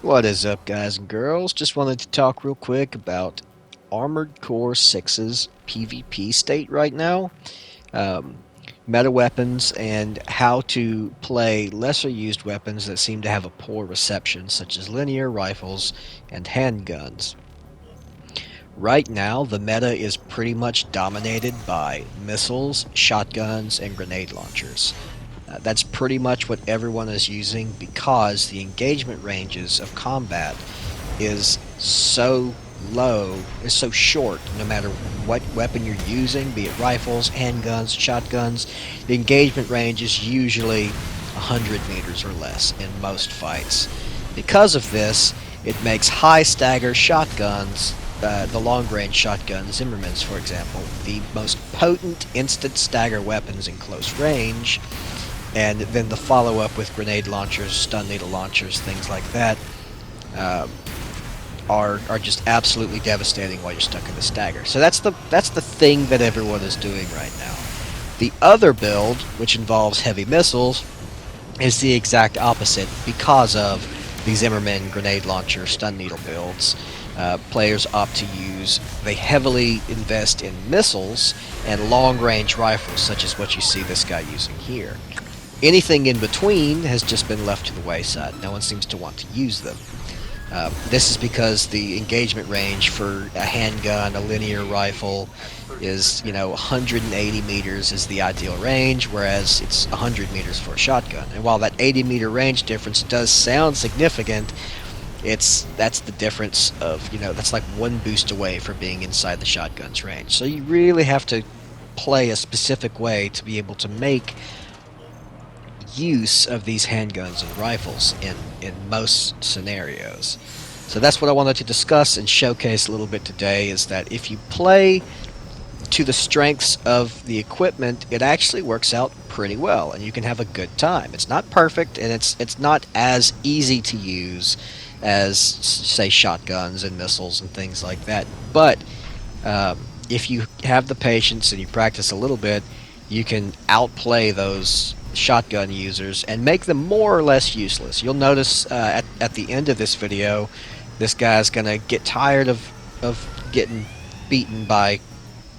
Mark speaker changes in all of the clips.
Speaker 1: What is up, guys and girls? Just wanted to talk real quick about Armored Core 6's PvP state right now, um, meta weapons, and how to play lesser used weapons that seem to have a poor reception, such as linear rifles and handguns. Right now, the meta is pretty much dominated by missiles, shotguns, and grenade launchers. That's pretty much what everyone is using because the engagement ranges of combat is so low, is so short, no matter what weapon you're using, be it rifles, handguns, shotguns, the engagement range is usually 100 meters or less in most fights. Because of this, it makes high stagger shotguns, the long range shotgun, Zimmermans for example, the most potent instant stagger weapons in close range, and then the follow up with grenade launchers, stun needle launchers, things like that. Um, are just absolutely devastating while you're stuck in the stagger. So that's the thing that everyone is doing right now. The other build, which involves heavy missiles, is the exact opposite because of the Zimmerman grenade launcher stun needle builds. Players opt to use, they heavily invest in missiles and long range rifles, such as what you see this guy using here. Anything in between has just been left to the wayside. No one seems to want to use them. This is because the engagement range for a handgun, a linear rifle, is 180 meters is the ideal range, whereas it's 100 meters for a shotgun. And while that 80-meter range difference does sound significant, that's the difference of that's like one boost away from being inside the shotgun's range. So you really have to play a specific way to be able to make use of these handguns and rifles in most scenarios. So that's what I wanted to discuss and showcase a little bit today, is that if you play to the strengths of the equipment, it actually works out pretty well and you can have a good time. It's not perfect and it's not as easy to use as, say, shotguns and missiles and things like that. But if you have the patience and you practice a little bit, you can outplay those shotgun users and make them more or less useless. You'll notice at the end of this video, this guy's gonna get tired of getting beaten by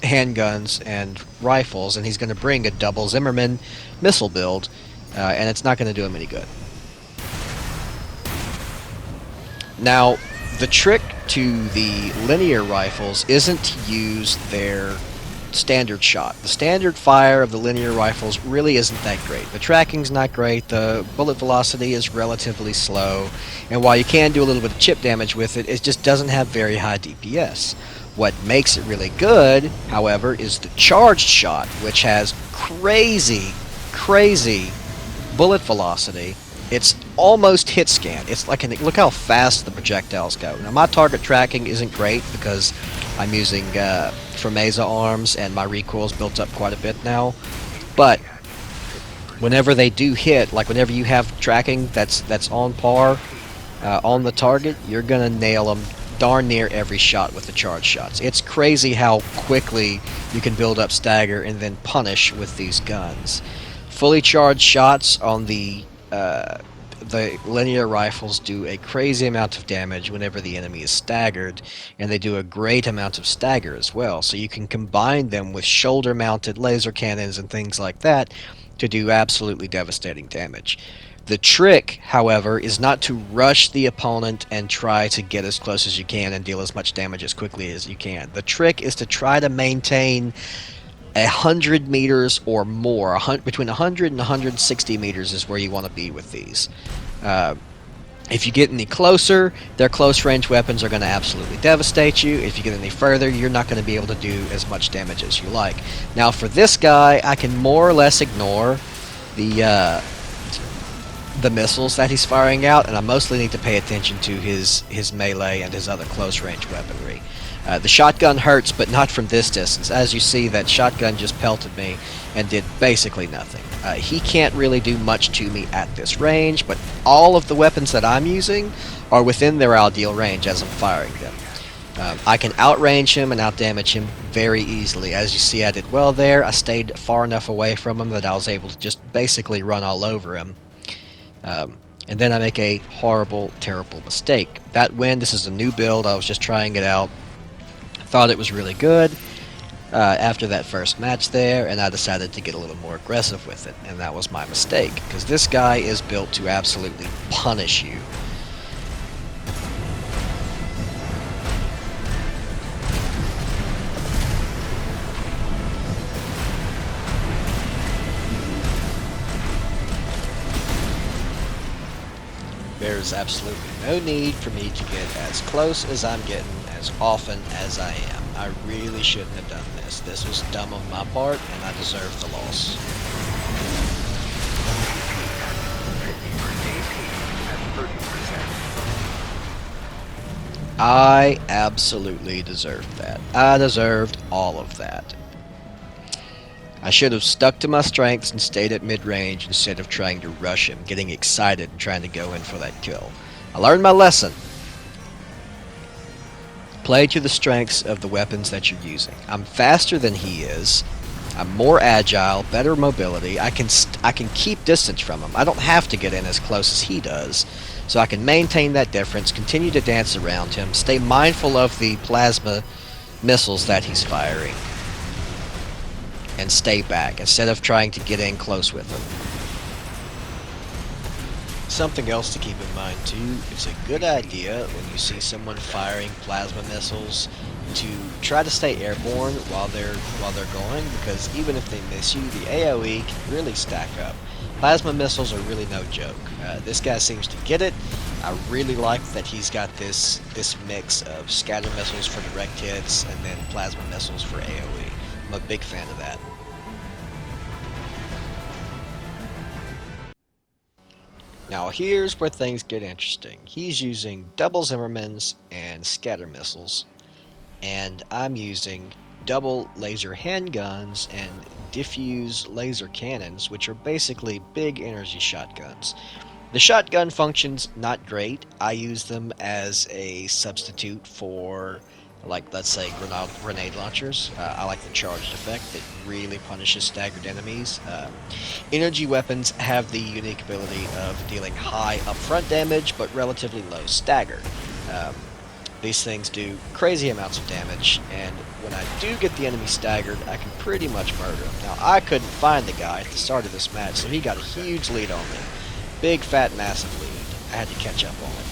Speaker 1: handguns and rifles, and he's gonna bring a double Zimmerman missile build, and it's not gonna do him any good. Now, the trick to the linear rifles isn't to use their standard shot. The standard fire of the linear rifles really isn't that great. The tracking's not great, the bullet velocity is relatively slow, and while you can do a little bit of chip damage with it, it just doesn't have very high DPS. What makes it really good, however, is the charged shot, which has crazy bullet velocity. It's almost hit scan. It's like look how fast the projectiles go. Now my target tracking isn't great because I'm using Mesa arms and my recoil's built up quite a bit now. But whenever they do hit, like whenever you have tracking that's on par on the target, you're gonna nail them darn near every shot with the charge shots. It's crazy how quickly you can build up stagger and then punish with these guns. Fully charged shots on the linear rifles do a crazy amount of damage whenever the enemy is staggered, and they do a great amount of stagger as well. So you can combine them with shoulder-mounted laser cannons and things like that to do absolutely devastating damage. The trick, however, is not to rush the opponent and try to get as close as you can and deal as much damage as quickly as you can. The trick is to try to maintain 100 meters or more. Between 100 and 160 meters is where you want to be with these. If you get any closer, their close range weapons are going to absolutely devastate you. If you get any further, you're not going to be able to do as much damage as you like. Now for this guy, I can more or less ignore the missiles that he's firing out, and I mostly need to pay attention to his melee and his other close range weaponry. The shotgun hurts, but not from this distance. As you see, that shotgun just pelted me and did basically nothing. He can't really do much to me at this range, but all of the weapons that I'm using are within their ideal range as I'm firing them. I can outrange him and outdamage him very easily. As you see, I did well there. I stayed far enough away from him that I was able to just basically run all over him. and then I make a horrible, terrible mistake. That win, this is a new build, I was just trying it out. Thought it was really good after that first match there, and I decided to get a little more aggressive with it, and that was my mistake, because this guy is built to absolutely punish you. There's absolutely no need for me to get as close as I'm getting as often as I am. I really shouldn't have done this. This was dumb on my part, and I deserve the loss. I absolutely deserved that. I deserved all of that. I should have stuck to my strengths and stayed at mid-range instead of trying to rush him, getting excited and trying to go in for that kill. I learned my lesson. Play to the strengths of the weapons that you're using. I'm faster than he is. I'm more agile, better mobility. I can keep distance from him. I don't have to get in as close as he does. So I can maintain that difference, continue to dance around him, stay mindful of the plasma missiles that he's firing, and stay back instead of trying to get in close with him. Something else to keep in mind too, it's a good idea when you see someone firing plasma missiles to try to stay airborne while they're going, because even if they miss you, the AoE can really stack up. Plasma missiles are really no joke. This guy seems to get it. I really like that he's got this mix of scatter missiles for direct hits and then plasma missiles for AoE. I'm a big fan of that. Now here's where things get interesting. He's using double Zimmermans and scatter missiles, and I'm using double laser handguns and diffuse laser cannons, which are basically big energy shotguns. The shotgun function's not great. I use them as a substitute for, like, let's say grenade launchers. I like the charged effect that really punishes staggered enemies. Energy weapons have the unique ability of dealing high upfront damage but relatively low stagger. These things do crazy amounts of damage, and when I do get the enemy staggered, I can pretty much murder him. Now, I couldn't find the guy at the start of this match, so he got a huge lead on me. Big, fat, massive lead. I had to catch up on it.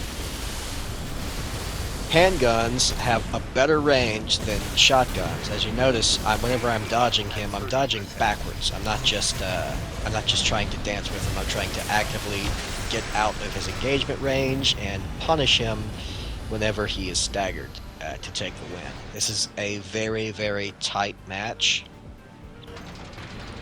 Speaker 1: Handguns have a better range than shotguns. As you notice, whenever I'm dodging him, I'm dodging backwards. I'm not just trying to dance with him. I'm trying to actively get out of his engagement range and punish him whenever he is staggered to take the win. This is a very, very tight match.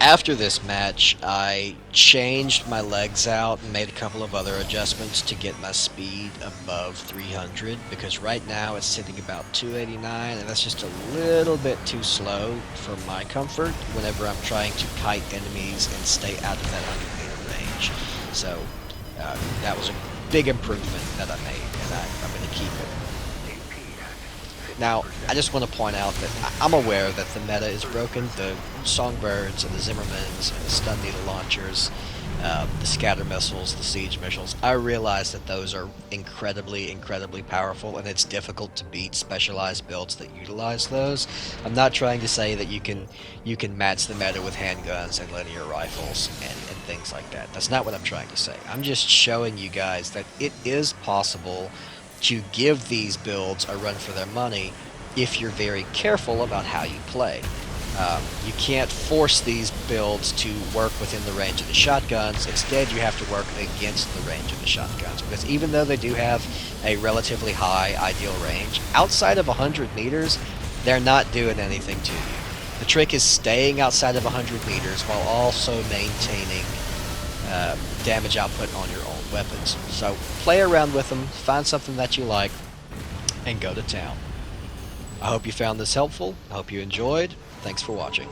Speaker 1: After this match, I changed my legs out and made a couple of other adjustments to get my speed above 300, because right now it's sitting about 289, and that's just a little bit too slow for my comfort whenever I'm trying to kite enemies and stay out of that 100-meter range. So that was a big improvement that I made, and I'm going to keep it. Now, I just want to point out that I'm aware that the meta is broken. The Songbirds and the Zimmermans and the stun needle launchers, the scatter missiles, the siege missiles, I realize that those are incredibly, incredibly powerful, and it's difficult to beat specialized builds that utilize those. I'm not trying to say that you can match the meta with handguns and linear rifles and things like that. That's not what I'm trying to say. I'm just showing you guys that it is possible to give these builds a run for their money if you're very careful about how you play. You can't force these builds to work within the range of the shotguns. Instead, you have to work against the range of the shotguns, because even though they do have a relatively high ideal range, outside of 100 meters, they're not doing anything to you. The trick is staying outside of 100 meters while also maintaining damage output on your own weapons. So play around with them, find something that you like, and go to town. I hope you found this helpful. I hope you enjoyed. Thanks for watching.